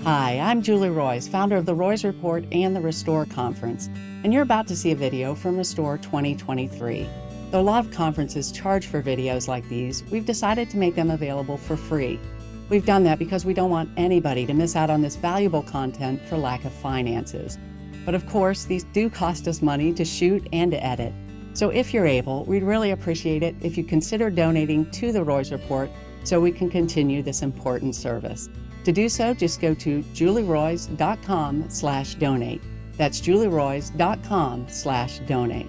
Hi, I'm Julie Royce, founder of the Royce Report and the Restore Conference, and you're about to see a video from Restore 2023. Though a lot of conferences charge for videos like these, we've decided to make them available for free. We've done that because we don't want anybody to miss out on this valuable content for lack of finances. But of course, these do cost us money to shoot and to edit. So if you're able, we'd really appreciate it if you consider donating to the Royce Report so we can continue this important service. To do so, just go to julieroyce.com/donate. That's julieroyce.com/donate.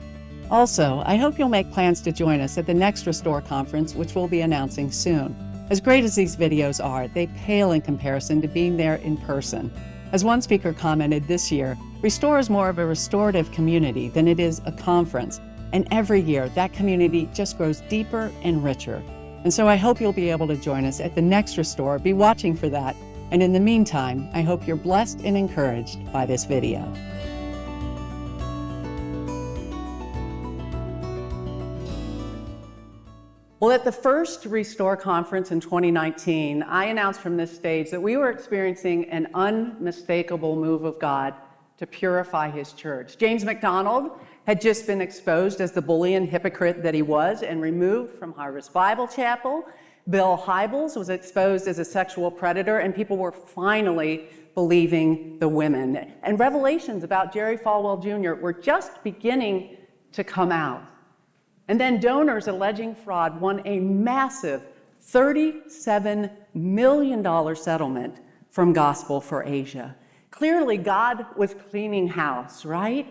Also, I hope you'll make plans to join us at the next Restore conference, which we'll be announcing soon. As great as these videos are, they pale in comparison to being there in person. As one speaker commented this year, Restore is more of a restorative community than it is a conference. And every year, that community just grows deeper and richer. And so I hope you'll be able to join us at the next Restore. Be watching for that. And in the meantime, I hope you're blessed and encouraged by this video. Well, at the first Restore conference in 2019, I announced from this stage that we were experiencing an unmistakable move of God to purify His church. James MacDonald had just been exposed as the bully and hypocrite that he was and removed from Harvest Bible Chapel. Bill Hybels was exposed as a sexual predator, and people were finally believing the women. And revelations about Jerry Falwell Jr. were just beginning to come out. And then donors alleging fraud won a massive $37 million settlement from Gospel for Asia. Clearly, God was cleaning house, right?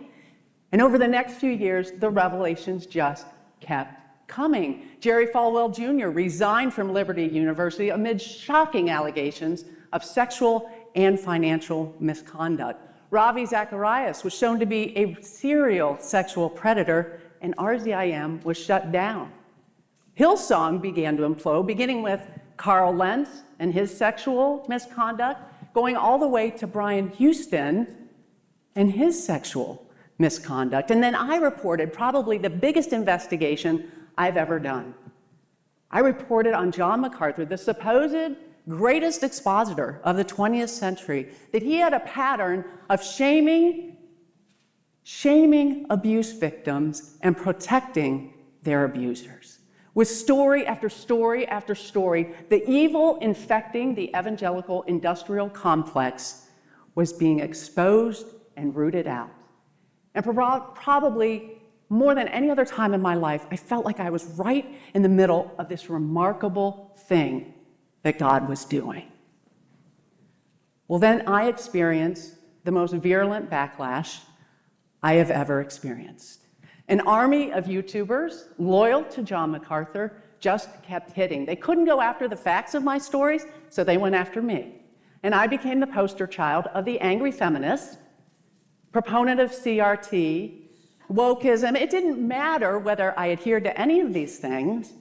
And over the next few years, the revelations just kept coming. Jerry Falwell Jr. resigned from Liberty University amid shocking allegations of sexual and financial misconduct. Ravi Zacharias was shown to be a serial sexual predator, and RZIM was shut down. Hillsong began to implode, beginning with Carl Lentz and his sexual misconduct, going all the way to Brian Houston and his sexual misconduct. And then I reported probably the biggest investigation I've ever done. I reported on John MacArthur, the supposed greatest expositor of the 20th century, that he had a pattern of shaming abuse victims and protecting their abusers. With story after story after story, the evil infecting the evangelical industrial complex was being exposed and rooted out. And probably more than any other time in my life, I felt like I was right in the middle of this remarkable thing that God was doing. Well, then I experienced the most virulent backlash I have ever experienced. An army of YouTubers loyal to John MacArthur just kept hitting. They couldn't go after the facts of my stories, so they went after me. And I became the poster child of the angry feminist, proponent of CRT, wokeism. It didn't matter whether I adhered to any of these things,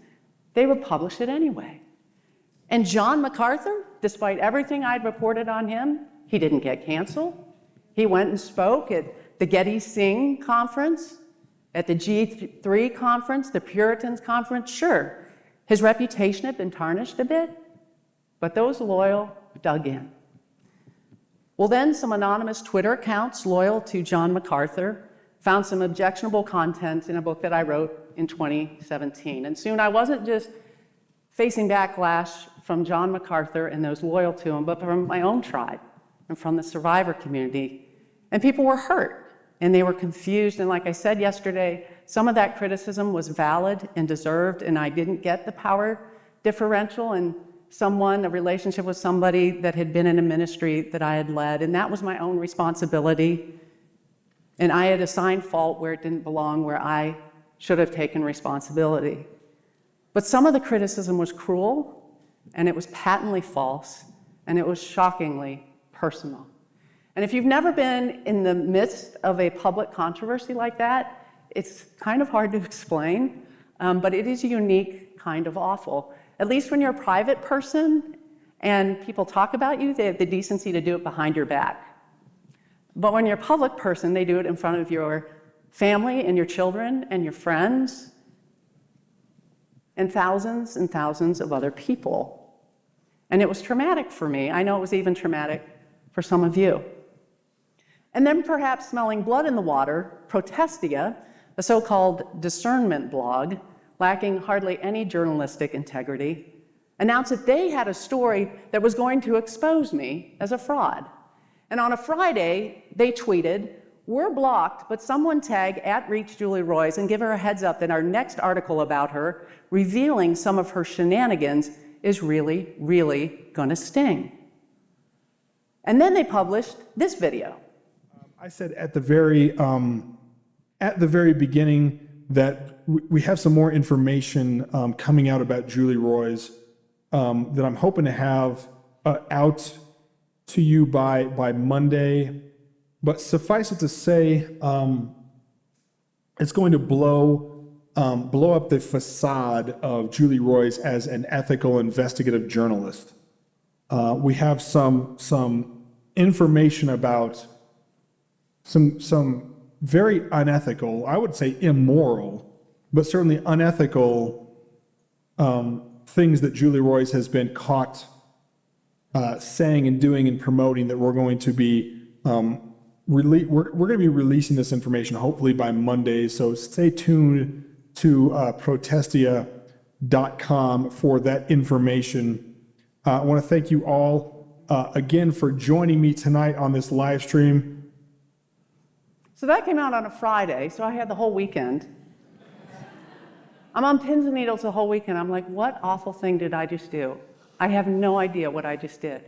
they would publish it anyway. And John MacArthur, despite everything I'd reported on him, he didn't get canceled. He went and spoke at the Getty Sing conference, at the G3 conference, the Puritans conference. Sure, his reputation had been tarnished a bit, but those loyal dug in. Well, then some anonymous Twitter accounts loyal to John MacArthur found some objectionable content in a book that I wrote in 2017. And soon I wasn't just facing backlash from John MacArthur and those loyal to him, but from my own tribe and from the survivor community. And people were hurt and they were confused. And like I said yesterday, some of that criticism was valid and deserved, and I didn't get the power differential and a relationship with somebody that had been in a ministry that I had led, and that was my own responsibility. And I had assigned fault where it didn't belong, where I should have taken responsibility. But some of the criticism was cruel, and it was patently false, and it was shockingly personal. And if you've never been in the midst of a public controversy like that, it's kind of hard to explain, but it is a unique kind of awful. At least when you're a private person and people talk about you, they have the decency to do it behind your back. But when you're a public person, they do it in front of your family and your children and your friends and thousands of other people. And it was traumatic for me. I know it was even traumatic for some of you. And then perhaps smelling blood in the water, Protestia, a so-called discernment blog, lacking hardly any journalistic integrity, announced that they had a story that was going to expose me as a fraud. And on a Friday, they tweeted, "We're blocked, but someone tag @ReachJulieRoys and give her a heads up that our next article about her, revealing some of her shenanigans, is really, really gonna sting." And then they published this video. I said at the very beginning that we have some more information coming out about Julie Roys that I'm hoping to have out to you by Monday. But suffice it to say, it's going to blow up the facade of Julie Roys as an ethical investigative journalist. We have some information about some very unethical, I would say immoral, but certainly unethical things that Julie Roys has been caught saying and doing and promoting that we're going to be we're going to be releasing this information hopefully by Monday. So stay tuned to protestia.com for that information. I want to thank you all again for joining me tonight on this live stream. So that came out on a Friday, so I had the whole weekend. I'm on pins and needles the whole weekend. I'm like, what awful thing did I just do? I have no idea what I just did.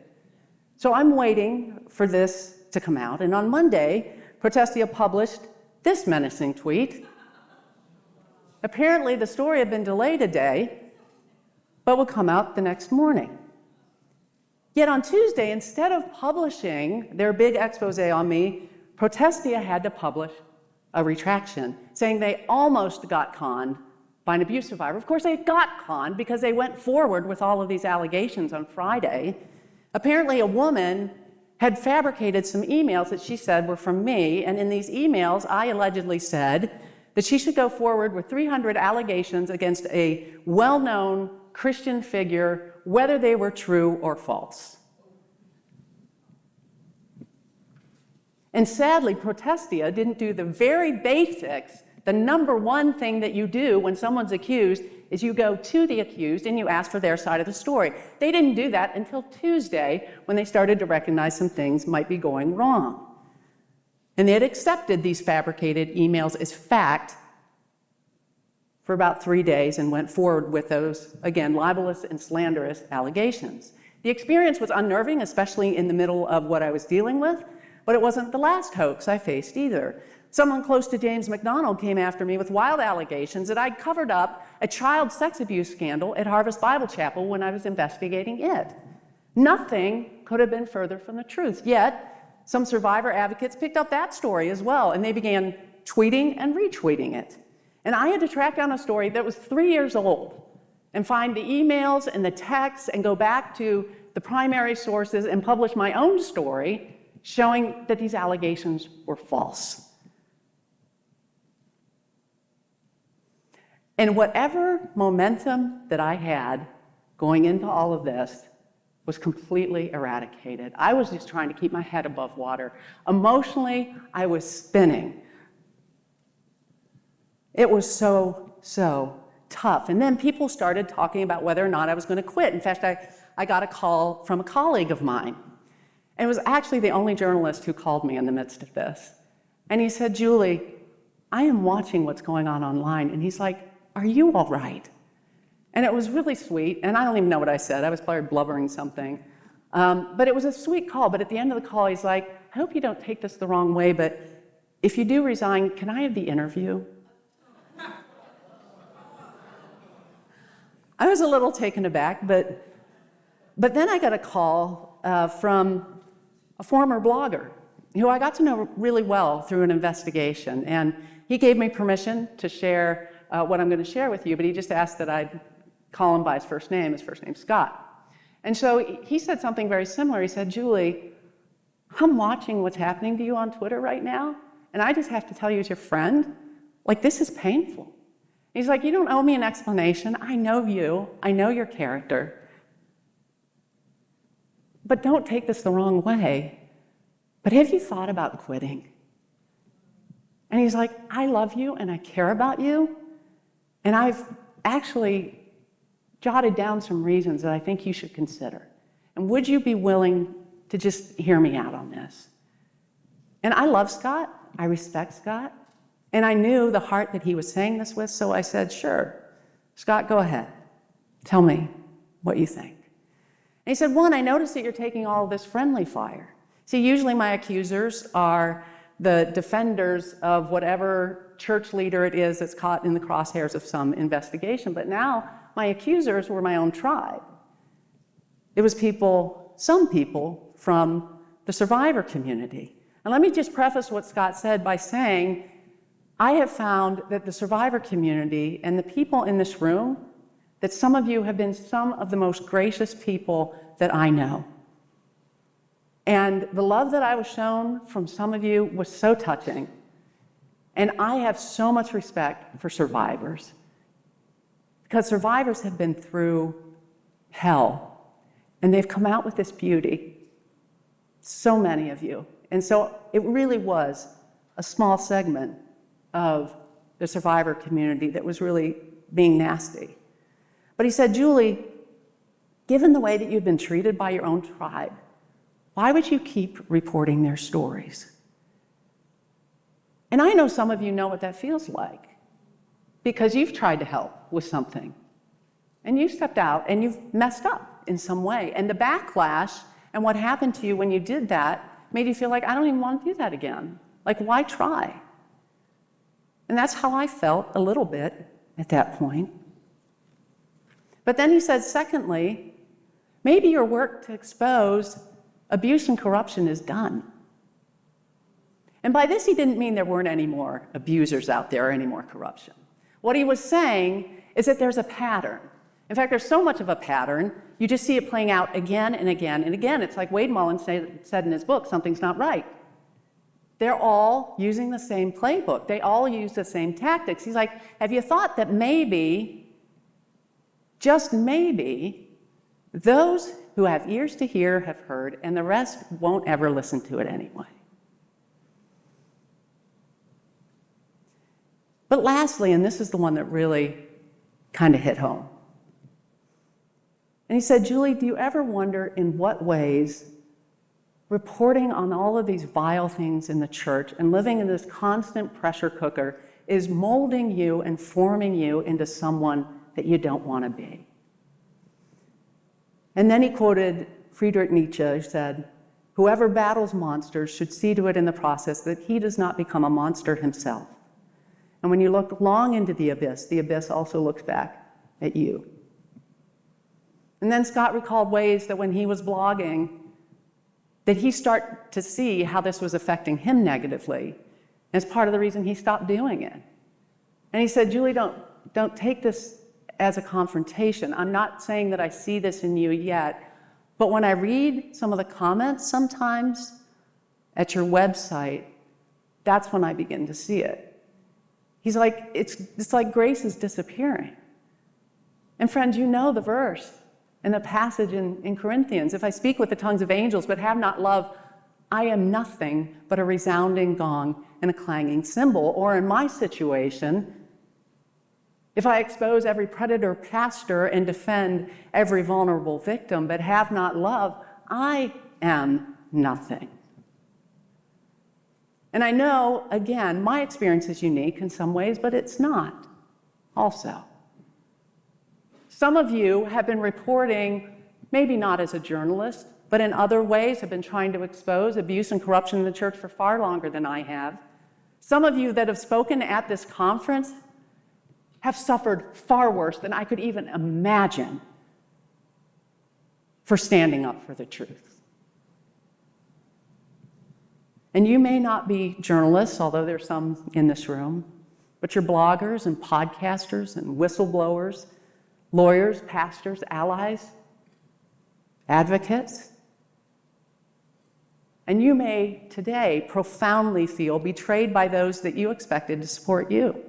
So I'm waiting for this to come out, and on Monday, Protestia published this menacing tweet. Apparently, the story had been delayed a day, but would come out the next morning. Yet on Tuesday, instead of publishing their big expose on me, Protestia had to publish a retraction, saying they almost got conned by an abuse survivor. Of course, they got conned because they went forward with all of these allegations on Friday. Apparently, a woman had fabricated some emails that she said were from me, and in these emails, I allegedly said that she should go forward with 300 allegations against a well-known Christian figure, whether they were true or false. And sadly, Protestia didn't do the very basics. The number one thing that you do when someone's accused is you go to the accused and you ask for their side of the story. They didn't do that until Tuesday when they started to recognize some things might be going wrong. And they had accepted these fabricated emails as fact for about 3 days and went forward with those, again, libelous and slanderous allegations. The experience was unnerving, especially in the middle of what I was dealing with. But it wasn't the last hoax I faced either. Someone close to James McDonald came after me with wild allegations that I'd covered up a child sex abuse scandal at Harvest Bible Chapel when I was investigating it. Nothing could have been further from the truth. Yet, some survivor advocates picked up that story as well, and they began tweeting and retweeting it. And I had to track down a story that was 3 years old and find the emails and the texts and go back to the primary sources and publish my own story showing that these allegations were false. And whatever momentum that I had going into all of this was completely eradicated. I was just trying to keep my head above water. Emotionally, I was spinning. It was so tough. And then people started talking about whether or not I was going to quit. In fact, I got a call from a colleague of mine. And it was actually the only journalist who called me in the midst of this. And he said, "Julie, I am watching what's going on online." And he's like, "Are you all right?" And it was really sweet. And I don't even know what I said. I was probably blubbering something. But it was a sweet call. But at the end of the call, he's like, "I hope you don't take this the wrong way, but if you do resign, can I have the interview?" I was a little taken aback, but then I got a call from a former blogger who I got to know really well through an investigation. And he gave me permission to share what I'm going to share with you, but he just asked that I'd call him by his first name. His first name's Scott. And so he said something very similar. He said, "Julie, I'm watching what's happening to you on Twitter right now, and I just have to tell you as your friend, like, this is painful." He's like, "You don't owe me an explanation. I know you. I know your character. But don't take this the wrong way. but have you thought about quitting? And he's like, I love you and I care about you, and I've actually jotted down some reasons that I think you should consider. And would you be willing to just hear me out on this? And I love Scott, I respect Scott, and I knew the heart that he was saying this with, so I said, sure, Scott, go ahead. Tell me what you think. And he said, one, I noticed that you're taking all this friendly fire. See, usually my accusers are the defenders of whatever church leader it is that's caught in the crosshairs of some investigation, but now my accusers were my own tribe. It was some people from the survivor community. And let me just preface what Scott said by saying, I have found that the survivor community and the people in this room, that some of you have been some of the most gracious people that I know. And the love that I was shown from some of you was so touching. And I have so much respect for survivors, because survivors have been through hell, and they've come out with this beauty. So many of you. And so it really was a small segment of the survivor community that was really being nasty. But he said, Julie, given the way that you've been treated by your own tribe, why would you keep reporting their stories? And I know some of you know what that feels like, because you've tried to help with something, and you stepped out and you've messed up in some way. And the backlash and what happened to you when you did that made you feel like, I don't even want to do that again. Like, why try? And that's how I felt a little bit at that point. But then he said, secondly, maybe your work to expose abuse and corruption is done. And by this, he didn't mean there weren't any more abusers out there or any more corruption. What he was saying is that there's a pattern. In fact, there's so much of a pattern, you just see it playing out again and again and again. It's like Wade Mullen said in his book, something's not right. They're all using the same playbook. They all use the same tactics. He's like, have you thought that maybe, just maybe, those who have ears to hear have heard, and the rest won't ever listen to it anyway? But lastly, and this is the one that really kind of hit home. And he said, Julie, do you ever wonder in what ways reporting on all of these vile things in the church and living in this constant pressure cooker is molding you and forming you into someone that you don't want to be? And then he quoted Friedrich Nietzsche, who said, whoever battles monsters should see to it in the process that he does not become a monster himself. And when you look long into the abyss also looks back at you. And then Scott recalled ways that when he was blogging, that he started to see how this was affecting him negatively. And it's part of the reason he stopped doing it. And he said, Julie, don't take this as a confrontation. I'm not saying that I see this in you yet, but when I read some of the comments sometimes at your website, that's when I begin to see it. He's like, it's like grace is disappearing. And friends, you know the verse and the passage in Corinthians. If I speak with the tongues of angels but have not love, I am nothing but a resounding gong and a clanging cymbal. Or in my situation, if I expose every predator pastor and defend every vulnerable victim but have not love, I am nothing. And I know, again, my experience is unique in some ways, but it's not also. Some of you have been reporting, maybe not as a journalist, but in other ways have been trying to expose abuse and corruption in the church for far longer than I have. Some of you that have spoken at this conference have suffered far worse than I could even imagine for standing up for the truth. And you may not be journalists, although there's some in this room, but you're bloggers and podcasters and whistleblowers, lawyers, pastors, allies, advocates. And you may today profoundly feel betrayed by those that you expected to support you.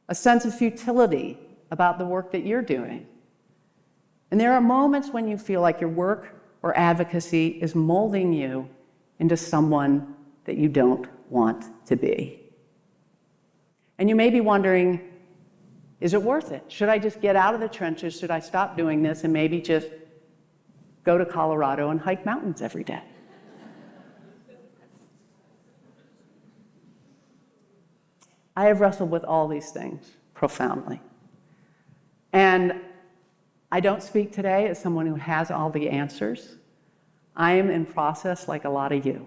A sense of futility about the work that you're doing. And there are moments when you feel like your work or advocacy is molding you into someone that you don't want to be. And you may be wondering, is it worth it? Should I just get out of the trenches? Should I stop doing this and maybe just go to Colorado and hike mountains every day? I have wrestled with all these things profoundly. And I don't speak today as someone who has all the answers. I am in process like a lot of you.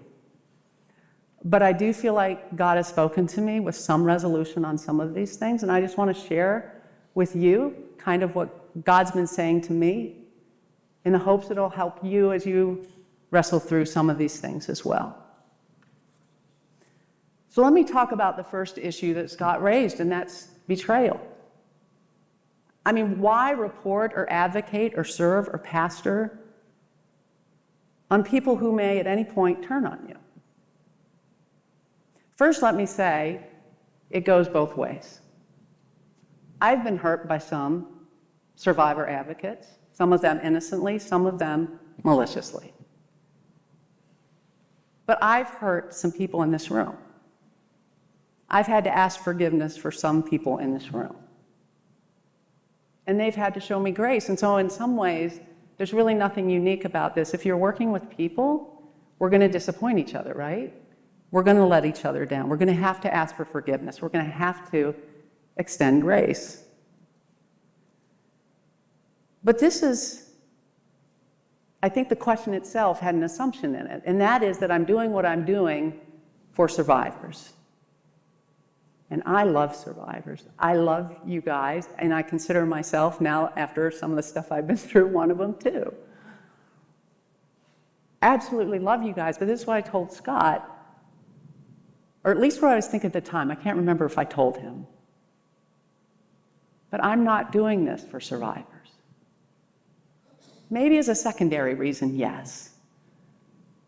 But I do feel like God has spoken to me with some resolution on some of these things, and I just want to share with you kind of what God's been saying to me in the hopes it'll help you as you wrestle through some of these things as well. So let me talk about the first issue that Scott raised, and that's betrayal. I mean, why report or advocate or serve or pastor on people who may at any point turn on you? First, let me say, it goes both ways. I've been hurt by some survivor advocates, some of them innocently, some of them maliciously. But I've hurt some people in this room. I've had to ask forgiveness for some people in this room. And they've had to show me grace. And so in some ways, there's really nothing unique about this. If you're working with people, we're going to disappoint each other, right? We're going to let each other down. We're going to have to ask for forgiveness. We're going to have to extend grace. But this is, I think the question itself had an assumption in it, and that is that I'm doing what I'm doing for survivors. And I love survivors. I love you guys, and I consider myself now, after some of the stuff I've been through, one of them too. Absolutely love you guys, but this is what I told Scott, or at least what I was thinking at the time. I can't remember if I told him. But I'm not doing this for survivors. Maybe as a secondary reason, yes.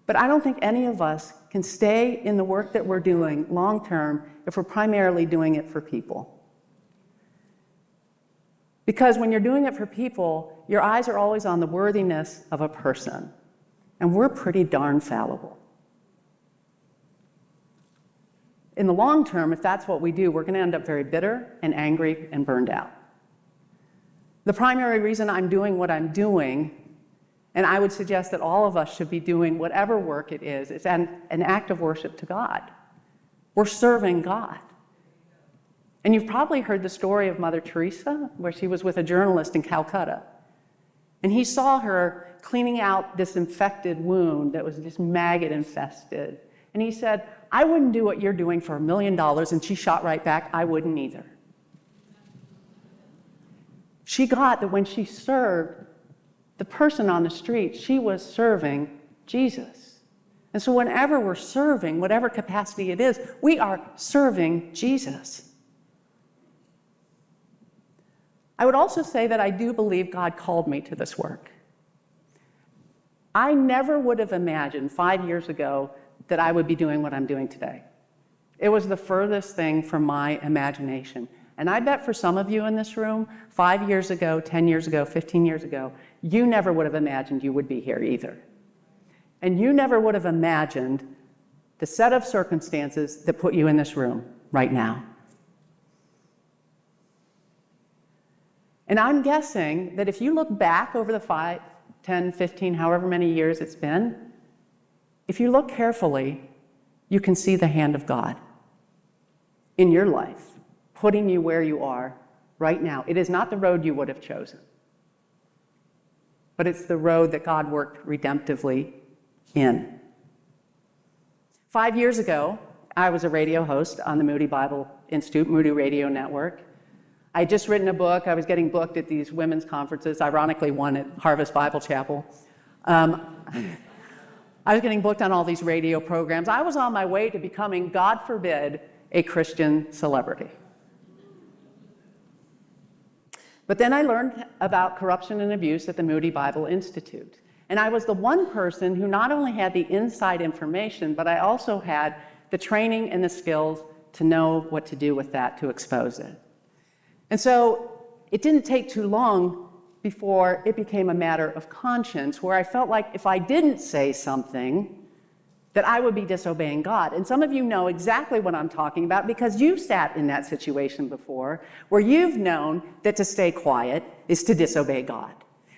But I don't think any of us can stay in the work that we're doing long term if we're primarily doing it for people. Because when you're doing it for people, your eyes are always on the worthiness of a person. And we're pretty darn fallible. In the long term, if that's what we do, we're going to end up very bitter and angry and burned out. The primary reason I'm doing what I'm doing, and I would suggest that all of us should be doing whatever work it is, it's an act of worship to God. We're serving God. And you've probably heard the story of Mother Teresa, where she was with a journalist in Calcutta. And he saw her cleaning out this infected wound that was just maggot infested. And he said, I wouldn't do what you're doing for $1 million. And she shot right back, I wouldn't either. She got that when she served the person on the street, she was serving Jesus. And so whenever we're serving, whatever capacity it is, we are serving Jesus. I would also say that I do believe God called me to this work. I never would have imagined 5 years ago that I would be doing what I'm doing today. It was the furthest thing from my imagination. And I bet for some of you in this room, 5 years ago, 10 years ago, 15 years ago, you never would have imagined you would be here either. And you never would have imagined the set of circumstances that put you in this room right now. And I'm guessing that if you look back over the 5, 10, 15, however many years it's been, if you look carefully, you can see the hand of God in your life, putting you where you are right now. It is not the road you would have chosen, but it's the road that God worked redemptively in. 5 years ago, I was a radio host on the Moody Bible Institute, Moody Radio Network. I had just written a book. I was getting booked at these women's conferences, ironically one at Harvest Bible Chapel. I was getting booked on all these radio programs. I was on my way to becoming, God forbid, a Christian celebrity. But then I learned about corruption and abuse at the Moody Bible Institute. And I was the one person who not only had the inside information, but I also had the training and the skills to know what to do with that to expose it. And so it didn't take too long before it became a matter of conscience, where I felt like if I didn't say something, that I would be disobeying God. And some of you know exactly what I'm talking about because you've sat in that situation before where you've known that to stay quiet is to disobey God.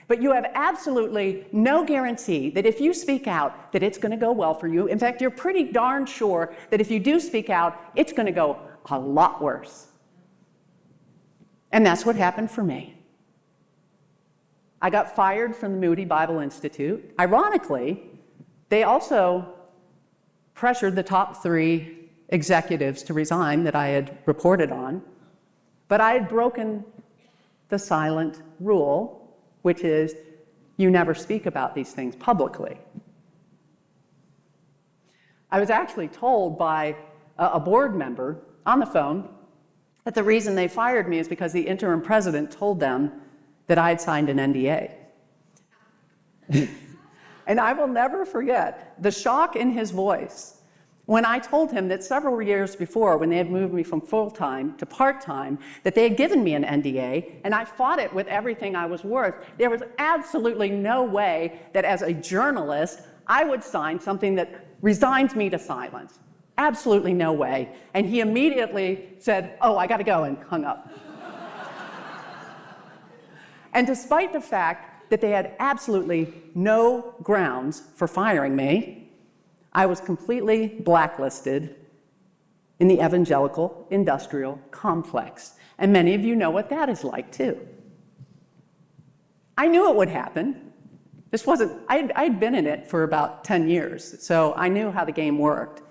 But you have absolutely no guarantee that if you speak out, that it's going to go well for you. In fact, you're pretty darn sure that if you do speak out, it's going to go a lot worse. And that's what happened for me. I got fired from the Moody Bible Institute. Ironically, they also pressured the top 3 executives to resign that I had reported on. But I had broken the silent rule, which is you never speak about these things publicly. I was actually told by a board member on the phone that the reason they fired me is because the interim president told them that I had signed an NDA. And I will never forget the shock in his voice when I told him that several years before, when they had moved me from full-time to part-time, that they had given me an NDA, and I fought it with everything I was worth. There was absolutely no way that as a journalist, I would sign something that resigns me to silence. Absolutely no way. And he immediately said, "Oh, I got to go," and hung up. And despite the fact that they had absolutely no grounds for firing me, I was completely blacklisted in the evangelical industrial complex. And many of you know what that is like, too. I knew it would happen. This wasn't, I'd been in it for about 10 years, so I knew how the game worked.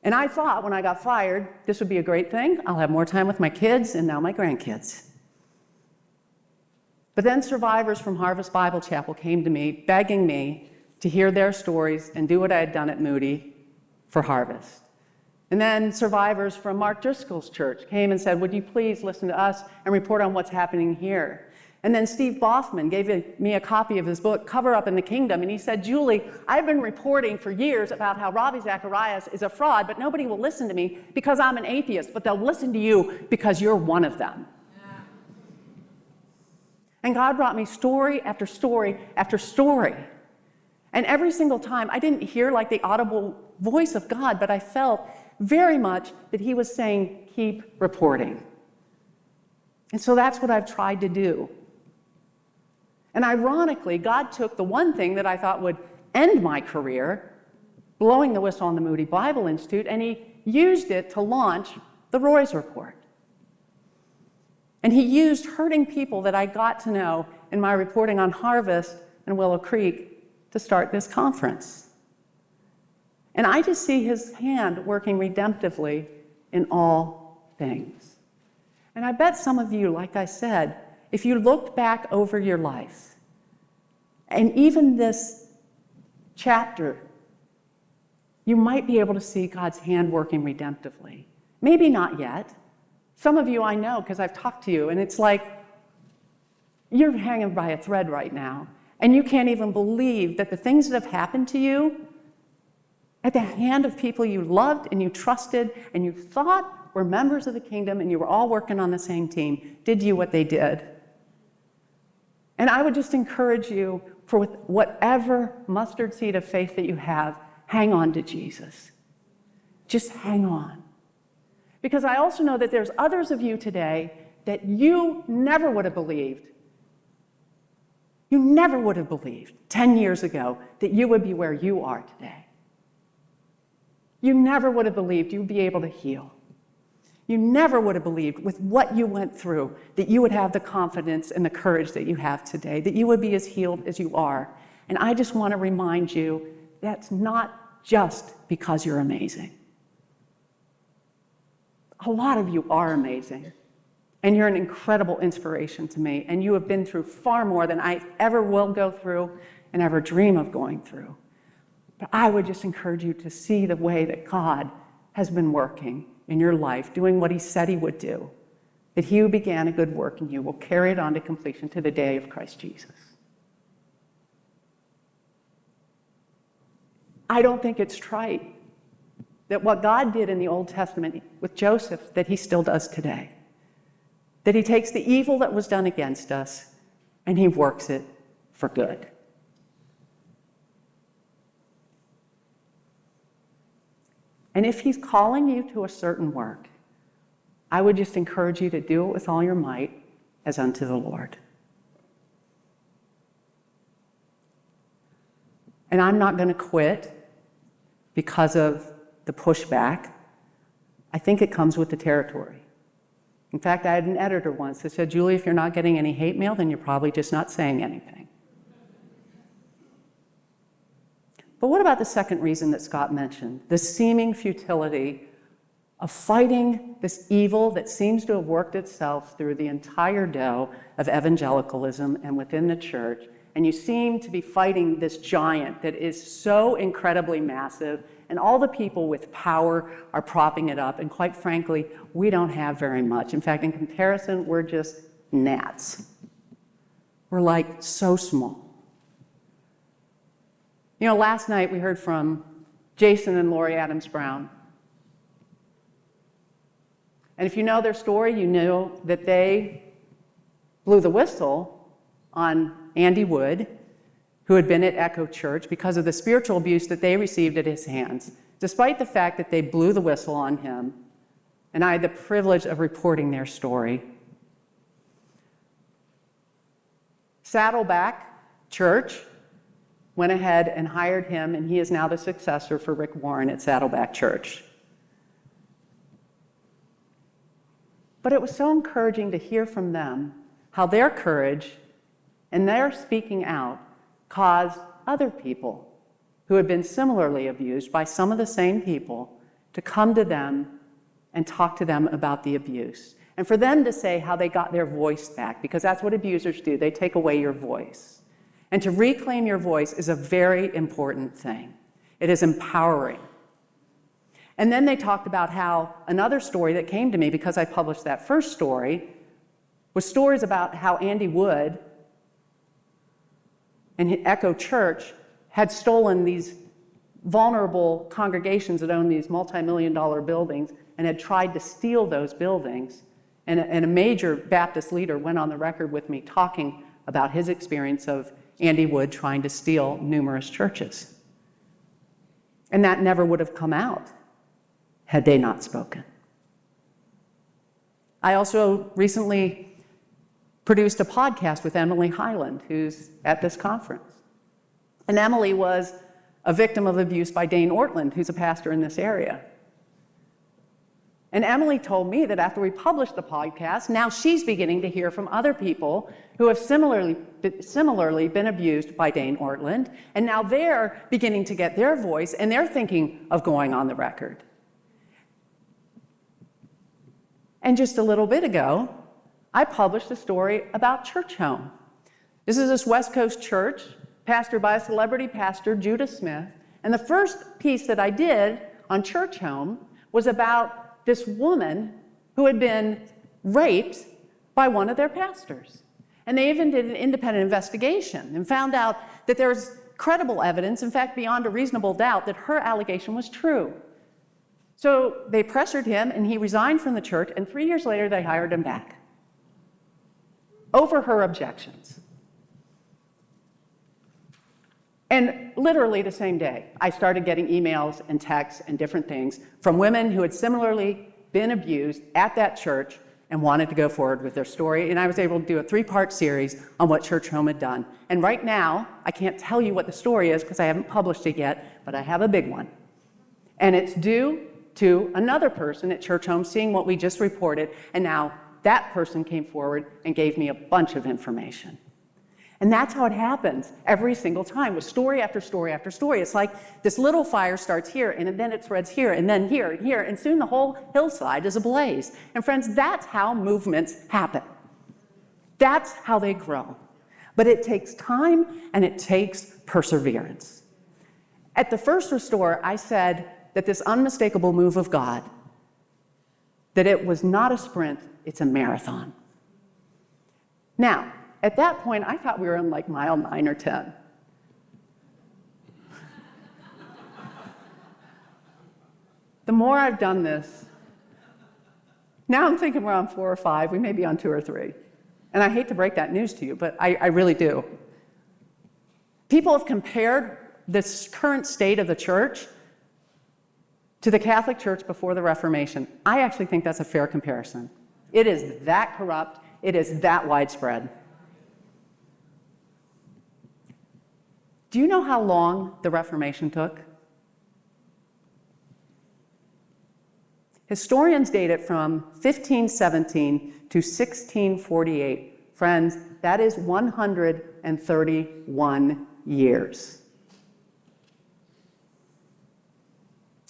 And I thought when I got fired, this would be a great thing. I'll have more time with my kids and now my grandkids. But then survivors from Harvest Bible Chapel came to me, begging me to hear their stories and do what I had done at Moody for Harvest. And then survivors from Mark Driscoll's church came and said, "Would you please listen to us and report on what's happening here?" And then Steve Boffman gave me a copy of his book, Cover Up in the Kingdom, and he said, "Julie, I've been reporting for years about how Ravi Zacharias is a fraud, but nobody will listen to me because I'm an atheist, but they'll listen to you because you're one of them." And God brought me story after story after story. And every single time, I didn't hear like the audible voice of God, but I felt very much that he was saying, keep reporting. And so that's what I've tried to do. And ironically, God took the one thing that I thought would end my career, blowing the whistle on the Moody Bible Institute, and he used it to launch the Roy's Report. And he used hurting people that I got to know in my reporting on Harvest and Willow Creek to start this conference. And I just see his hand working redemptively in all things. And I bet some of you, like I said, if you looked back over your life, and even this chapter, you might be able to see God's hand working redemptively. Maybe not yet. Some of you I know because I've talked to you, and it's like you're hanging by a thread right now, and you can't even believe that the things that have happened to you at the hand of people you loved and you trusted and you thought were members of the kingdom and you were all working on the same team did you what they did. And I would just encourage you, for with whatever mustard seed of faith that you have, hang on to Jesus. Just hang on. Because I also know that there's others of you today that you never would have believed. You never would have believed 10 years ago that you would be where you are today. You never would have believed you would be able to heal. You never would have believed with what you went through that you would have the confidence and the courage that you have today, that you would be as healed as you are. And I just want to remind you that's not just because you're amazing. A lot of you are amazing, and you're an incredible inspiration to me, and you have been through far more than I ever will go through and ever dream of going through. But I would just encourage you to see the way that God has been working in your life, doing what he said he would do, that he who began a good work in you will carry it on to completion to the day of Christ Jesus. I don't think it's trite that what God did in the Old Testament with Joseph, that he still does today. That he takes the evil that was done against us and he works it for good. And if he's calling you to a certain work, I would just encourage you to do it with all your might as unto the Lord. And I'm not going to quit because of the pushback. I think it comes with the territory. In fact, I had an editor once that said, Julie, if you're not getting any hate mail, then you're probably just not saying anything. But what about the second reason that Scott mentioned? The seeming futility of fighting this evil that seems to have worked itself through the entire dough of evangelicalism and within the church. And you seem to be fighting this giant that is so incredibly massive, and all the people with power are propping it up. And quite frankly, we don't have very much. In fact, in comparison, we're just gnats. We're like so small. You know, last night we heard from Jason and Lori Adams Brown. And if you know their story, you know that they blew the whistle on Andy Wood, who had been at Echo Church, because of the spiritual abuse that they received at his hands, despite the fact that they blew the whistle on him. And I had the privilege of reporting their story. Saddleback Church went ahead and hired him, and he is now the successor for Rick Warren at Saddleback Church. But it was so encouraging to hear from them how their courage and their speaking out caused other people who had been similarly abused by some of the same people to come to them and talk to them about the abuse. And for them to say how they got their voice back, because that's what abusers do. They take away your voice. And to reclaim your voice is a very important thing. It is empowering. And then they talked about how another story that came to me, because I published that first story, was stories about how Andy Wood and Echo Church had stolen these vulnerable congregations that owned these multi-million-dollar buildings and had tried to steal those buildings. And a major Baptist leader went on the record with me talking about his experience of Andy Wood trying to steal numerous churches. And that never would have come out had they not spoken. I also recently produced a podcast with Emily Highland, who's at this conference. And Emily was a victim of abuse by Dane Ortland, who's a pastor in this area. And Emily told me that after we published the podcast, now she's beginning to hear from other people who have similarly been abused by Dane Ortland, and now they're beginning to get their voice, and they're thinking of going on the record. And just a little bit ago, I published a story about Church Home. This is this West Coast church, pastored by a celebrity pastor, Judah Smith. And the first piece that I did on Church Home was about this woman who had been raped by one of their pastors. And they even did an independent investigation and found out that there's credible evidence, in fact, beyond a reasonable doubt, that her allegation was true. So they pressured him, and he resigned from the church, and 3 years later, they hired him back over her objections. And literally the same day, I started getting emails and texts and different things from women who had similarly been abused at that church and wanted to go forward with their story. And I was able to do a 3-part series on what Church Home had done. And right now, I can't tell you what the story is because I haven't published it yet, but I have a big one. And it's due to another person at Church Home seeing what we just reported, and now that person came forward and gave me a bunch of information. And that's how it happens every single time, with story after story after story. It's like this little fire starts here, and then it spreads here, and then here, and here, and soon the whole hillside is ablaze. And friends, that's how movements happen. That's how they grow. But it takes time, and it takes perseverance. At the first Restore, I said that this unmistakable move of God, that it was not a sprint, it's a marathon. Now, at that point, I thought we were on like mile 9 or 10. The more I've done this, now I'm thinking we're on 4 or 5, we may be on 2 or 3. And I hate to break that news to you, but I really do. People have compared this current state of the church to the Catholic Church before the Reformation, I actually think that's a fair comparison. It is that corrupt. It is that widespread. Do you know how long the Reformation took? Historians date it from 1517 to 1648. Friends, that is 131 years.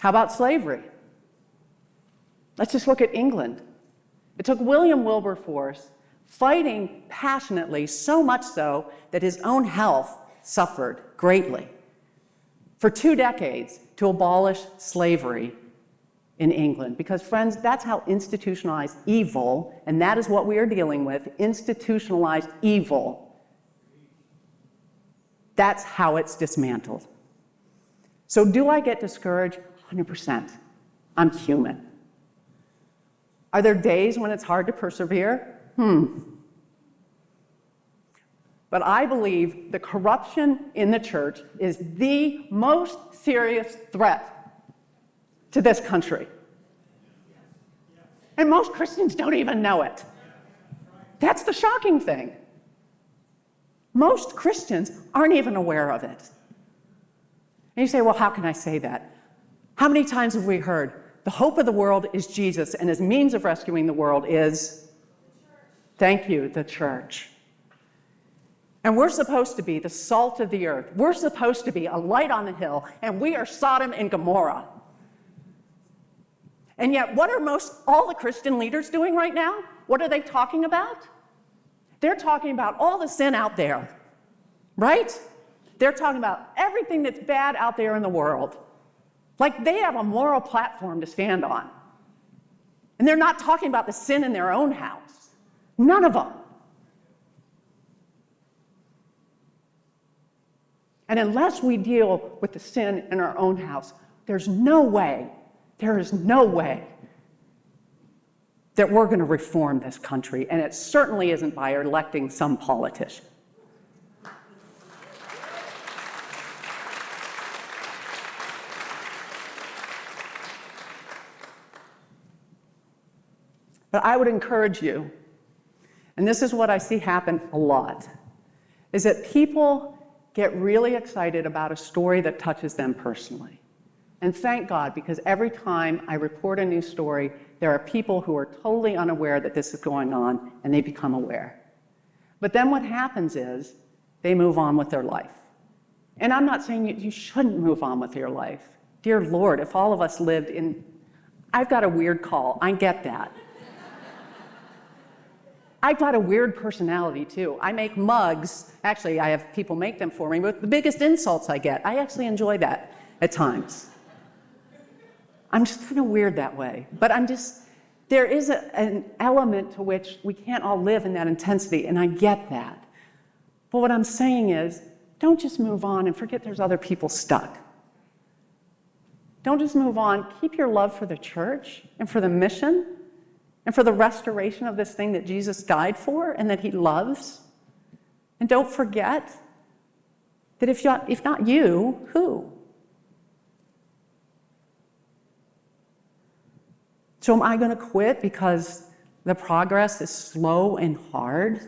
How about slavery? Let's just look at England. It took William Wilberforce fighting passionately, so much so that his own health suffered greatly, for 2 decades to abolish slavery in England. Because, friends, that's how institutionalized evil, and that is what we are dealing with, institutionalized evil. That's how it's dismantled. So do I get discouraged? 100%. I'm human. Are there days when it's hard to persevere? But I believe the corruption in the church is the most serious threat to this country. And most Christians don't even know it. That's the shocking thing. Most Christians aren't even aware of it. And you say, well, how can I say that? How many times have we heard, the hope of the world is Jesus, and his means of rescuing the world is, thank you, the church. And we're supposed to be the salt of the earth. We're supposed to be a light on the hill, and we are Sodom and Gomorrah. And yet, what are all the Christian leaders doing right now? What are they talking about? They're talking about all the sin out there, right? They're talking about everything that's bad out there in the world. Like they have a moral platform to stand on. And they're not talking about the sin in their own house. None of them. And unless we deal with the sin in our own house, there is no way that we're going to reform this country. And it certainly isn't by electing some politician. But I would encourage you, and this is what I see happen a lot, is that people get really excited about a story that touches them personally. And thank God, because every time I report a new story, there are people who are totally unaware that this is going on, and they become aware. But then what happens is they move on with their life. And I'm not saying you shouldn't move on with your life. Dear Lord, if all of us lived in... I've got a weird call. I get that. I've got a weird personality, too. I make mugs. Actually, I have people make them for me with the biggest insults I get. I actually enjoy that at times. I'm just kind of weird that way. But there is an element to which we can't all live in that intensity, and I get that. But what I'm saying is, don't just move on and forget there's other people stuck. Don't just move on. Keep your love for the church and for the mission and for the restoration of this thing that Jesus died for and that he loves. And don't forget that if not you, who? So am I going to quit because the progress is slow and hard?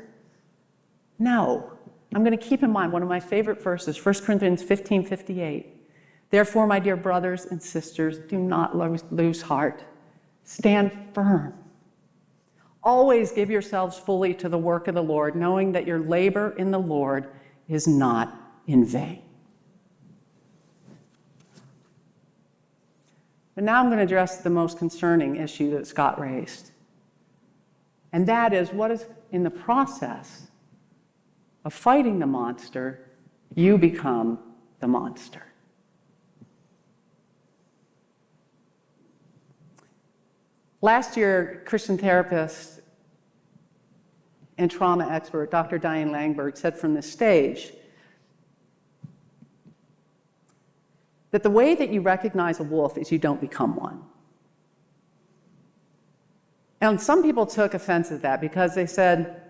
No. I'm going to keep in mind one of my favorite verses, 1 Corinthians 15:58. Therefore, my dear brothers and sisters, do not lose heart. Stand firm. Always give yourselves fully to the work of the Lord, knowing that your labor in the Lord is not in vain. But now I'm going to address the most concerning issue that Scott raised. And that is, what is in the process of fighting the monster, you become the monster. Last year, Christian therapist and trauma expert Dr. Diane Langberg said from this stage that the way that you recognize a wolf is you don't become one. And some people took offense at that because they said,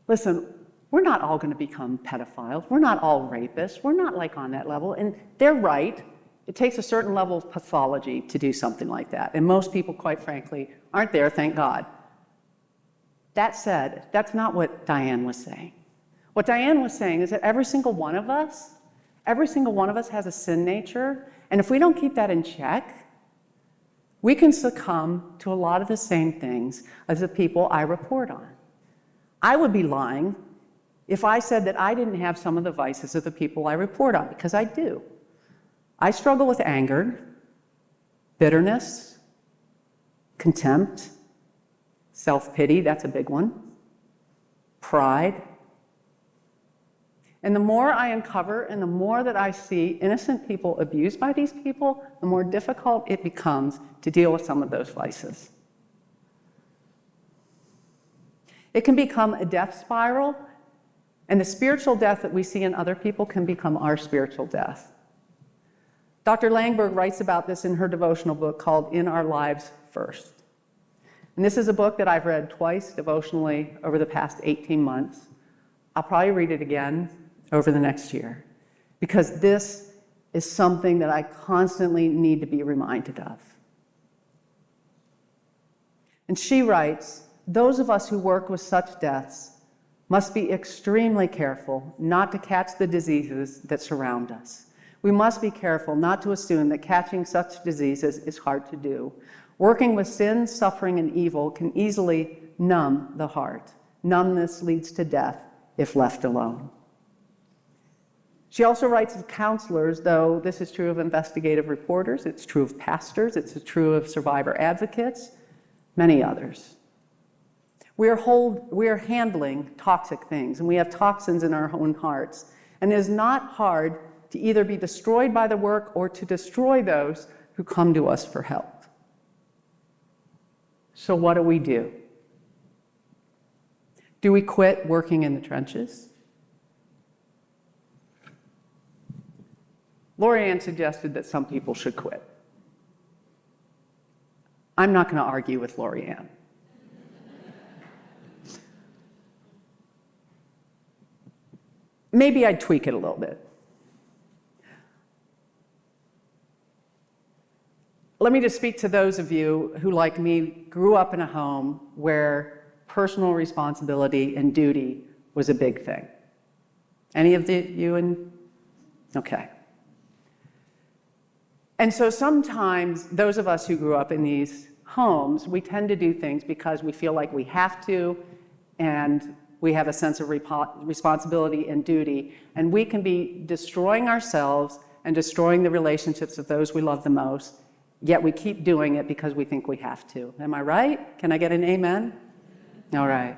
listen, we're not all going to become pedophiles. We're not all rapists. We're not like on that level. And they're right. It takes a certain level of pathology to do something like that. And most people, quite frankly, aren't there, thank God. That said, that's not what Diane was saying. What Diane was saying is that every single one of us has a sin nature, and if we don't keep that in check, we can succumb to a lot of the same things as the people I report on. I would be lying if I said that I didn't have some of the vices of the people I report on, because I do. I struggle with anger, bitterness, contempt, self-pity, that's a big one, pride. And the more I uncover and the more that I see innocent people abused by these people, the more difficult it becomes to deal with some of those vices. It can become a death spiral, and the spiritual death that we see in other people can become our spiritual death. Dr. Langberg writes about this in her devotional book called In Our Lives First. And this is a book that I've read twice devotionally over the past 18 months. I'll probably read it again over the next year, because this is something that I constantly need to be reminded of. And she writes, those of us who work with such deaths must be extremely careful not to catch the diseases that surround us. We must be careful not to assume that catching such diseases is hard to do. Working with sin, suffering, and evil can easily numb the heart. Numbness leads to death if left alone. She also writes of counselors, though this is true of investigative reporters, it's true of pastors, it's true of survivor advocates, many others. We are handling toxic things, and we have toxins in our own hearts. And it is not hard to either be destroyed by the work or to destroy those who come to us for help. So what do? Do we quit working in the trenches? Lorianne suggested that some people should quit. I'm not going to argue with Lorianne. Maybe I'd tweak it a little bit. Let me just speak to those of you who, like me, grew up in a home where personal responsibility and duty was a big thing. Any of you in? Okay. And so sometimes those of us who grew up in these homes, we tend to do things because we feel like we have to, and we have a sense of responsibility and duty, and we can be destroying ourselves and destroying the relationships of those we love the most, yet we keep doing it because we think we have to. Am I right? Can I get an amen? All right.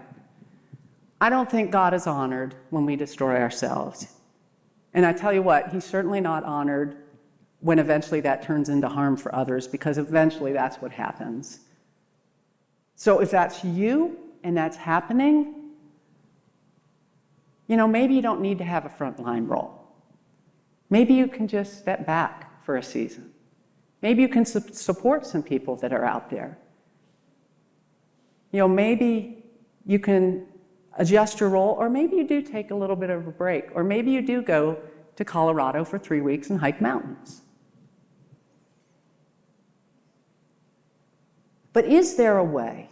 I don't think God is honored when we destroy ourselves. And I tell you what, he's certainly not honored when eventually that turns into harm for others, because eventually that's what happens. So if that's you and that's happening, maybe you don't need to have a frontline role. Maybe you can just step back for a season. Maybe you can support some people that are out there. Maybe you can adjust your role, or maybe you do take a little bit of a break, or maybe you do go to Colorado for 3 weeks and hike mountains. But is there a way?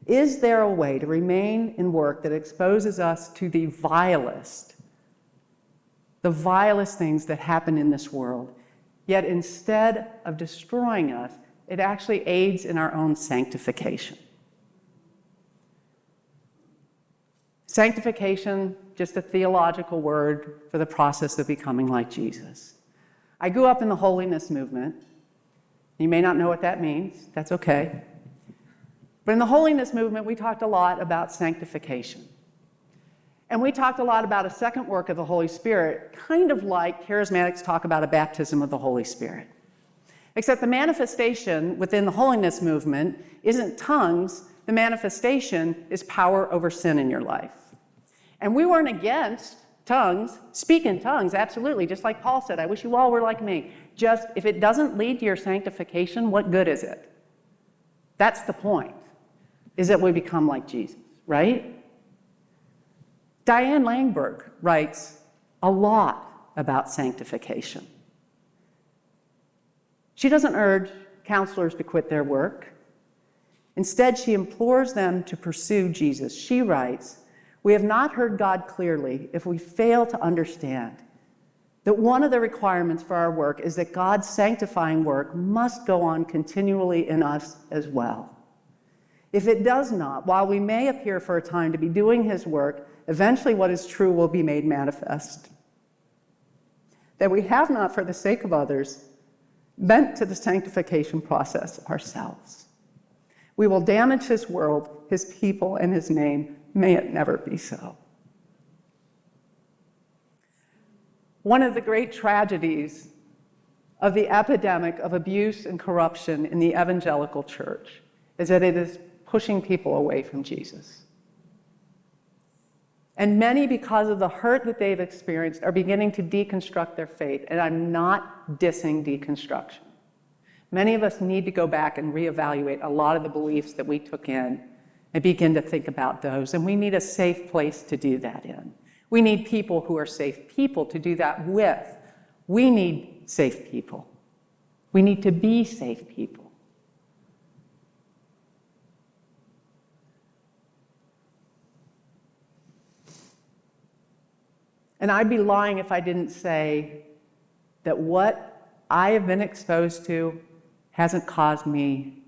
Is there a way to remain in work that exposes us to the vilest things that happen in this world, yet instead of destroying us, it actually aids in our own sanctification? Sanctification, just a theological word for the process of becoming like Jesus. I grew up in the holiness movement. You may not know what that means. That's okay. But in the holiness movement, we talked a lot about sanctification. And we talked a lot about a second work of the Holy Spirit, kind of like charismatics talk about a baptism of the Holy Spirit. Except the manifestation within the holiness movement isn't tongues. The manifestation is power over sin in your life. And we weren't against tongues. Speak in tongues, absolutely. Just like Paul said, I wish you all were like me. Just, if it doesn't lead to your sanctification, what good is it? That's the point, is that we become like Jesus, right? Diane Langberg writes a lot about sanctification. She doesn't urge counselors to quit their work. Instead, she implores them to pursue Jesus. She writes, "We have not heard God clearly if we fail to understand that one of the requirements for our work is that God's sanctifying work must go on continually in us as well. If it does not, while we may appear for a time to be doing his work, eventually what is true will be made manifest. That we have not, for the sake of others, bent to the sanctification process ourselves. We will damage his world, his people, and his name. May it never be so." One of the great tragedies of the epidemic of abuse and corruption in the evangelical church is that it is pushing people away from Jesus. And many, because of the hurt that they've experienced, are beginning to deconstruct their faith. And I'm not dissing deconstruction. Many of us need to go back and reevaluate a lot of the beliefs that we took in and begin to think about those. And we need a safe place to do that in. We need people who are safe people to do that with. We need safe people. We need to be safe people. And I'd be lying if I didn't say that what I have been exposed to hasn't caused me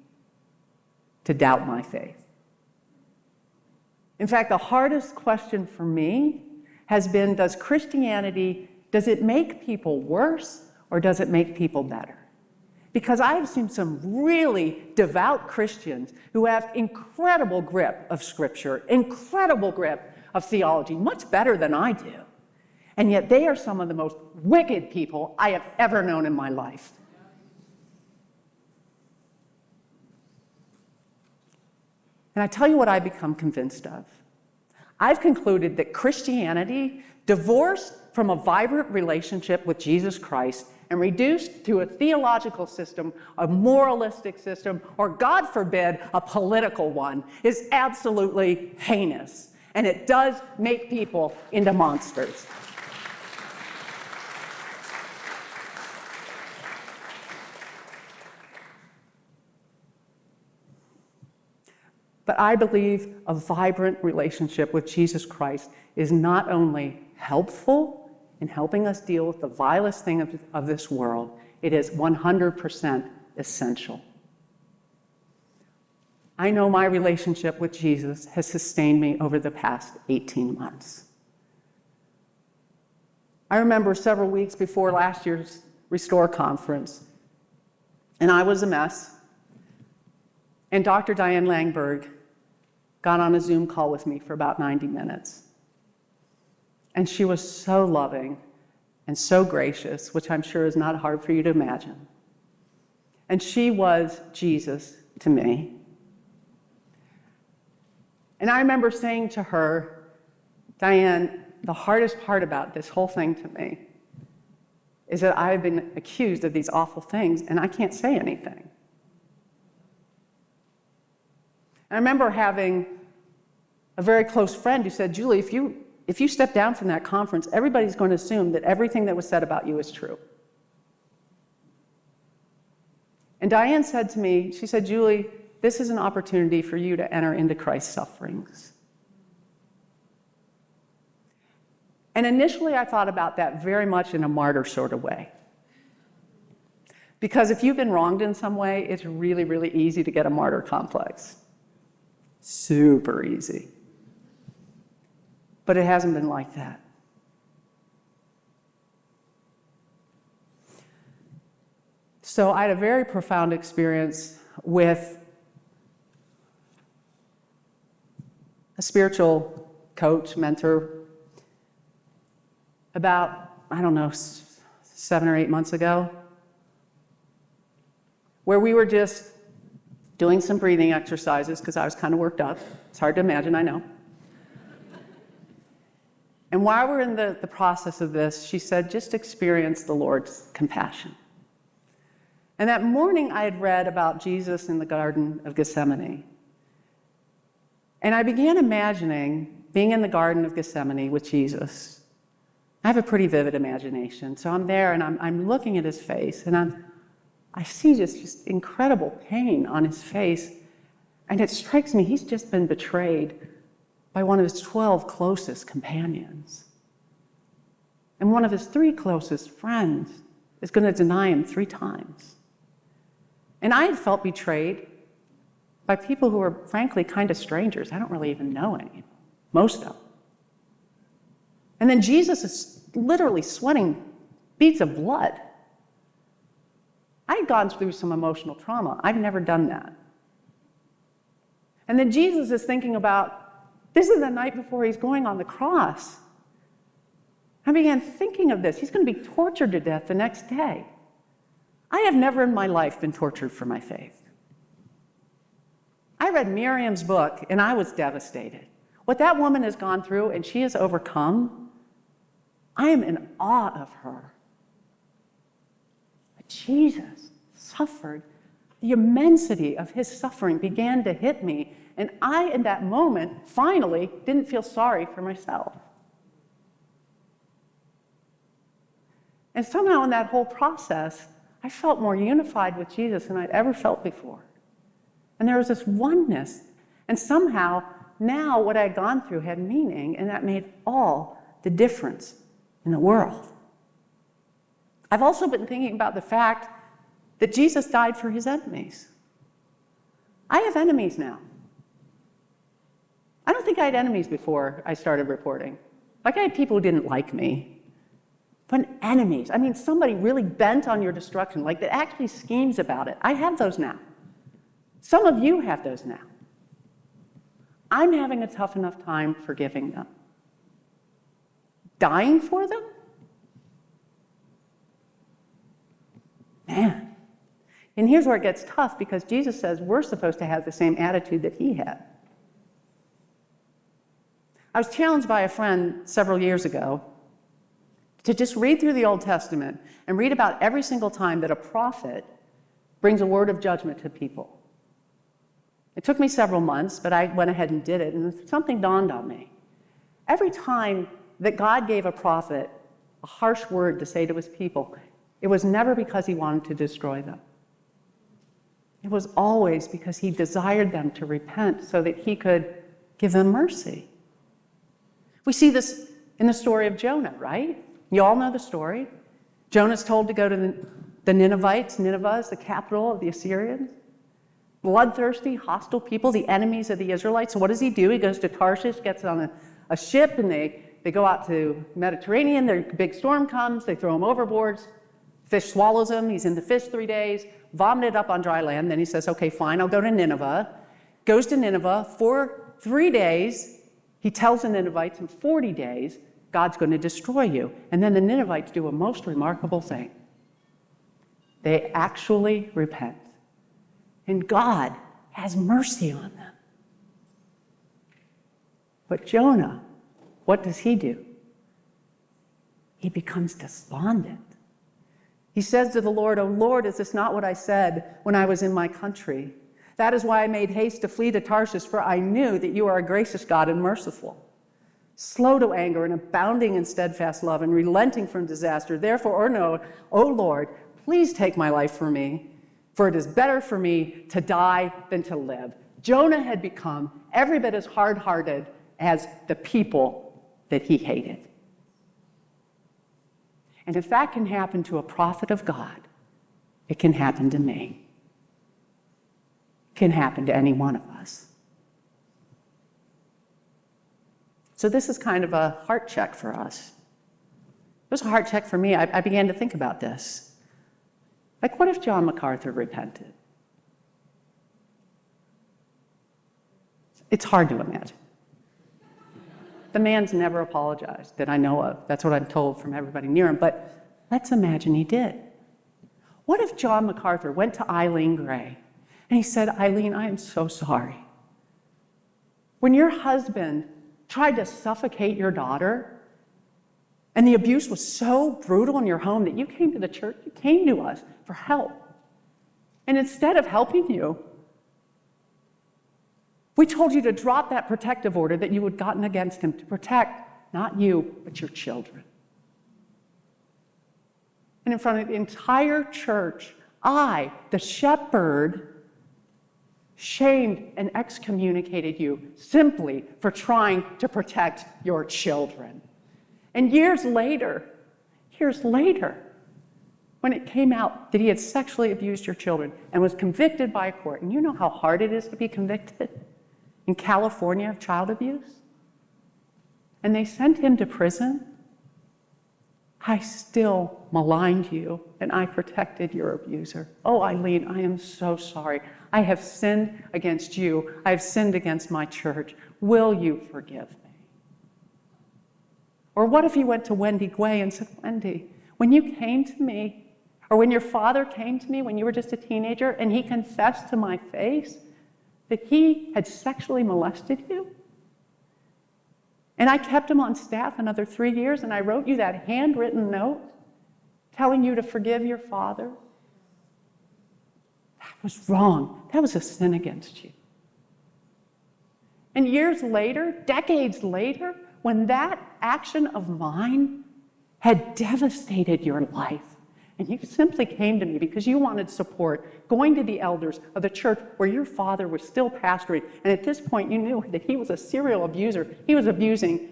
to doubt my faith. In fact, the hardest question for me has been, does it make people worse or does it make people better? Because I've seen some really devout Christians who have incredible grip of Scripture, incredible grip of theology, much better than I do. And yet they are some of the most wicked people I have ever known in my life. And I tell you what I've become convinced of. I've concluded that Christianity, divorced from a vibrant relationship with Jesus Christ and reduced to a theological system, a moralistic system, or God forbid, a political one, is absolutely heinous. And it does make people into monsters. But I believe a vibrant relationship with Jesus Christ is not only helpful in helping us deal with the vilest thing of this world, it is 100% essential. I know my relationship with Jesus has sustained me over the past 18 months. I remember several weeks before last year's Restore conference, and I was a mess, and Dr. Diane Langberg got on a Zoom call with me for about 90 minutes. And she was so loving and so gracious, which I'm sure is not hard for you to imagine. And she was Jesus to me. And I remember saying to her, "Diane, the hardest part about this whole thing to me is that I've been accused of these awful things and I can't say anything." I remember having a very close friend who said, "Julie, if you step down from that conference, everybody's going to assume that everything that was said about you is true." And Diane said to me, she said, "Julie, this is an opportunity for you to enter into Christ's sufferings." And initially I thought about that very much in a martyr sort of way. Because if you've been wronged in some way, it's really, really easy to get a martyr complex. Super easy. But it hasn't been like that. So I had a very profound experience with a spiritual coach, mentor, about, 7 or 8 months ago, where we were just doing some breathing exercises because I was kind of worked up. It's hard to imagine, I know. And while we're in the process of this, she said, just experience the Lord's compassion. And that morning I had read about Jesus in the Garden of Gethsemane. And I began imagining being in the Garden of Gethsemane with Jesus. I have a pretty vivid imagination. So I'm there and I'm looking at his face and I see just incredible pain on his face. And it strikes me he's just been betrayed by one of his 12 closest companions. And one of his 3 closest friends is going to deny him 3 times. And I had felt betrayed by people who were frankly kind of strangers. I don't really even know any, most of them. And then Jesus is literally sweating beads of blood. I had gone through some emotional trauma. I've never done that. And then Jesus is thinking about, this is the night before he's going on the cross. I began thinking of this. He's going to be tortured to death the next day. I have never in my life been tortured for my faith. I read Miriam's book, and I was devastated. What that woman has gone through, and she has overcome, I am in awe of her. But Jesus suffered. The immensity of his suffering began to hit me, and I, in that moment, finally didn't feel sorry for myself. And somehow in that whole process, I felt more unified with Jesus than I'd ever felt before. And there was this oneness. And somehow, now what I had gone through had meaning, and that made all the difference in the world. I've also been thinking about the fact that Jesus died for his enemies. I have enemies now. I don't think I had enemies before I started reporting. Like, I had people who didn't like me. But enemies, I mean, somebody really bent on your destruction, like that actually schemes about it. I have those now. Some of you have those now. I'm having a tough enough time forgiving them. Dying for them? Man. And here's where it gets tough, because Jesus says we're supposed to have the same attitude that he had. I was challenged by a friend several years ago to just read through the Old Testament and read about every single time that a prophet brings a word of judgment to people. It took me several months, but I went ahead and did it, and something dawned on me. Every time that God gave a prophet a harsh word to say to his people, it was never because he wanted to destroy them. It was always because he desired them to repent so that he could give them mercy. We see this in the story of Jonah, right? You all know the story. Jonah's told to go to the Ninevites. Nineveh is the capital of the Assyrians. Bloodthirsty, hostile people, the enemies of the Israelites. So what does he do? He goes to Tarshish, gets on a ship, and they go out to Mediterranean. Their big storm comes. They throw him overboard. Fish swallows him. He's in the fish 3 days, vomited up on dry land. Then he says, okay, fine, I'll go to Nineveh. Goes to Nineveh for 3 days. He tells the Ninevites in 40 days, God's going to destroy you. And then the Ninevites do a most remarkable thing. They actually repent. And God has mercy on them. But Jonah, what does he do? He becomes despondent. He says to the Lord, "O Lord, is this not what I said when I was in my country? That is why I made haste to flee to Tarshish, for I knew that you are a gracious God and merciful, slow to anger and abounding in steadfast love and relenting from disaster. Therefore, O Lord, please take my life from me, for it is better for me to die than to live." Jonah had become every bit as hard-hearted as the people that he hated. And if that can happen to a prophet of God, it can happen to me. It can happen to any one of us. So this is kind of a heart check for us. It was a heart check for me. I began to think about this. Like, what if John MacArthur repented? It's hard to imagine. The man's never apologized that I know of. That's what I'm told from everybody near him. But let's imagine he did. What if John MacArthur went to Eileen Gray and he said, "Eileen, I am so sorry. When your husband tried to suffocate your daughter and the abuse was so brutal in your home that you came to the church, you came to us for help. And instead of helping you, we told you to drop that protective order that you had gotten against him to protect not you, but your children. And in front of the entire church, I, the shepherd, shamed and excommunicated you simply for trying to protect your children. And years later, when it came out that he had sexually abused your children and was convicted by a court, and you know how hard it is to be convicted in California of child abuse, and they sent him to prison, I still maligned you and I protected your abuser. Oh, Eileen, I am so sorry. I have sinned against you. I have sinned against my church. Will you forgive me? Or what if you went to Wendy Guay and said, Wendy, when you came to me, or when your father came to me when you were just a teenager and he confessed to my face that he had sexually molested you, and I kept him on staff another 3 years, and I wrote you that handwritten note telling you to forgive your father. That was wrong. That was a sin against you. And years later, decades later, when that action of mine had devastated your life, and you simply came to me because you wanted support, going to the elders of the church where your father was still pastoring, and at this point you knew that he was a serial abuser. He was abusing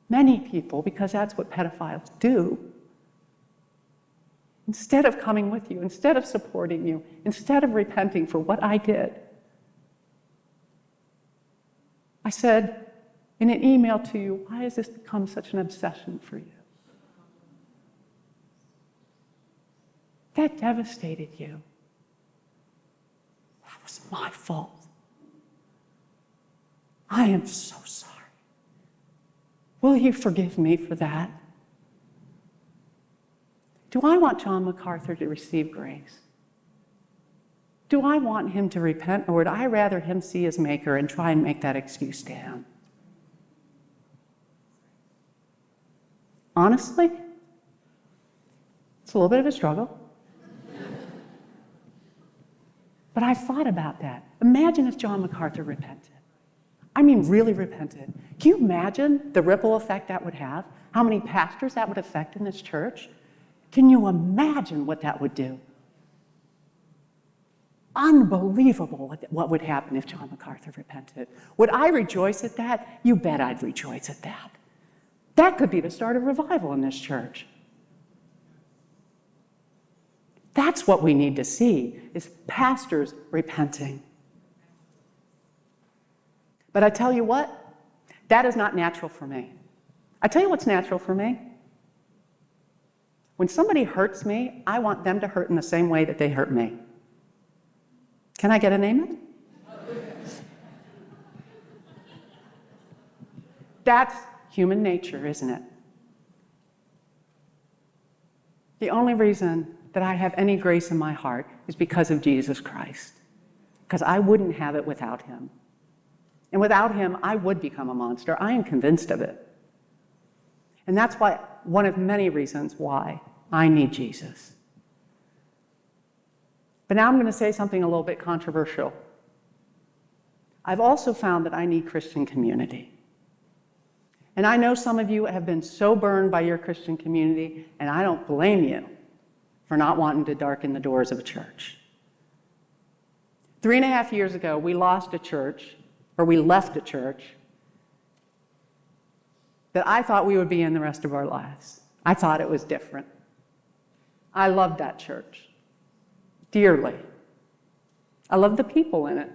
many people because that's what pedophiles do. Instead of coming with you, instead of supporting you, instead of repenting for what I did, I said in an email to you, why has this become such an obsession for you? That devastated you. That was my fault. I am so sorry. Will you forgive me for that? Do I want John MacArthur to receive grace? Do I want him to repent, or would I rather him see his maker and try and make that excuse to him? Honestly, it's a little bit of a struggle. But I thought about that. Imagine if John MacArthur repented. I mean, really repented. Can you imagine the ripple effect that would have? How many pastors that would affect in this church? Can you imagine what that would do? Unbelievable what would happen if John MacArthur repented. Would I rejoice at that? You bet I'd rejoice at that. That could be the start of revival in this church. That's what we need to see, is pastors repenting. But I tell you what, that is not natural for me. I tell you what's natural for me. When somebody hurts me, I want them to hurt in the same way that they hurt me. Can I get an amen? That's human nature, isn't it? The only reason that I have any grace in my heart is because of Jesus Christ. Because I wouldn't have it without him. And without him, I would become a monster. I am convinced of it. And that's why, one of many reasons why I need Jesus. But now I'm going to say something a little bit controversial. I've also found that I need Christian community. And I know some of you have been so burned by your Christian community, and I don't blame you for not wanting to darken the doors of a church. 3.5 years ago, we lost a church, or we left a church that I thought we would be in the rest of our lives. I thought it was different. I loved that church dearly. I loved the people in it.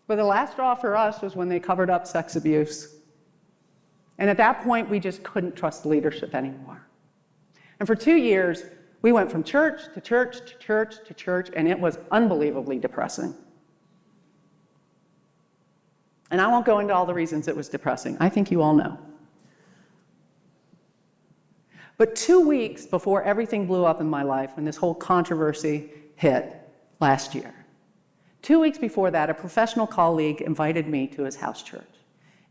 But the last straw for us was when they covered up sex abuse. And at that point, we just couldn't trust leadership anymore. And for 2 years, we went from church to church to church to church, and it was unbelievably depressing. And I won't go into all the reasons it was depressing. I think you all know. But 2 weeks before everything blew up in my life, when this whole controversy hit last year, 2 weeks before that, a professional colleague invited me to his house church.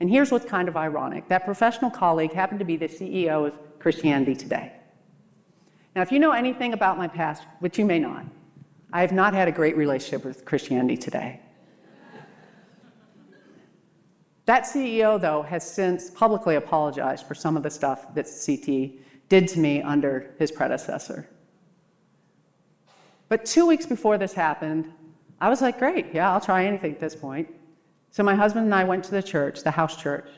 And here's what's kind of ironic. That professional colleague happened to be the CEO of Christianity Today. Now, if you know anything about my past, which you may not, I have not had a great relationship with Christianity Today. That CEO, though, has since publicly apologized for some of the stuff that CT did to me under his predecessor. But 2 weeks before this happened, I was like, great, yeah, I'll try anything at this point. So my husband and I went to the church, the house church.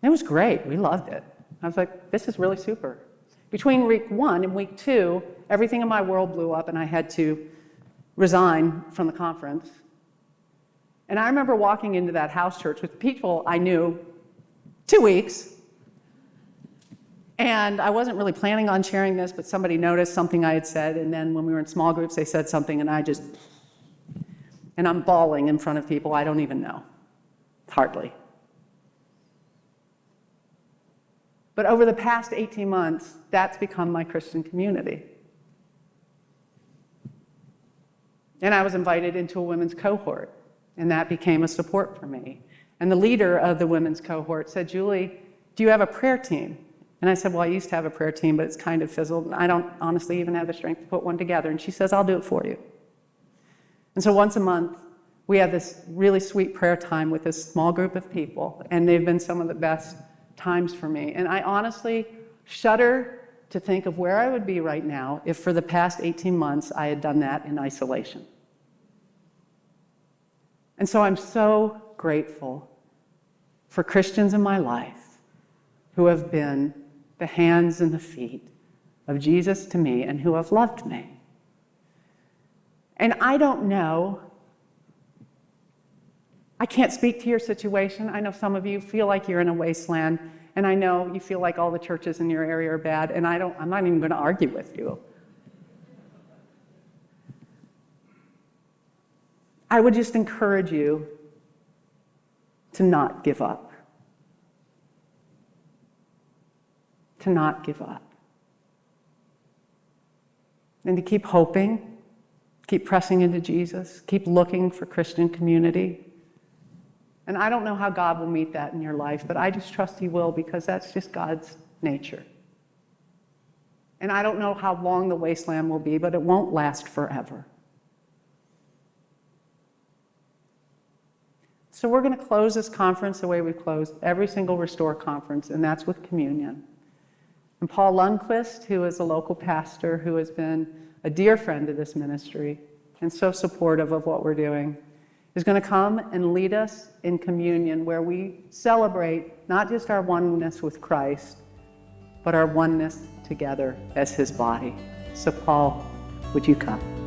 It was great. We loved it. I was like, this is really super. Between week 1 and week 2, everything in my world blew up, and I had to resign from the conference. And I remember walking into that house church with people I knew 2 weeks. And I wasn't really planning on sharing this, but somebody noticed something I had said, and then when we were in small groups, they said something, and I'm bawling in front of people I don't even know, hardly. But over the past 18 months, that's become my Christian community. And I was invited into a women's cohort, and that became a support for me. And the leader of the women's cohort said, Julie, do you have a prayer team? And I said, well, I used to have a prayer team, but it's kind of fizzled, and I don't honestly even have the strength to put one together. And she says, I'll do it for you. And so once a month, we have this really sweet prayer time with this small group of people, and they've been some of the best times for me. And I honestly shudder to think of where I would be right now if for the past 18 months I had done that in isolation. And so I'm so grateful for Christians in my life who have been the hands and the feet of Jesus to me and who have loved me. And I don't know, I can't speak to your situation. I know some of you feel like you're in a wasteland, and I know you feel like all the churches in your area are bad, and I'm not even going to argue with you. I would just encourage you to not give up. To not give up. And to keep hoping, keep pressing into Jesus, keep looking for Christian community. And I don't know how God will meet that in your life, but I just trust He will, because that's just God's nature. And I don't know how long the wasteland will be, but it won't last forever. So we're going to close this conference the way we've closed every single Restore conference, and that's with communion. And Paul Lundquist, who is a local pastor who has been a dear friend of this ministry and so supportive of what we're doing, is going to come and lead us in communion, where we celebrate not just our oneness with Christ, but our oneness together as His body. So Paul, would you come?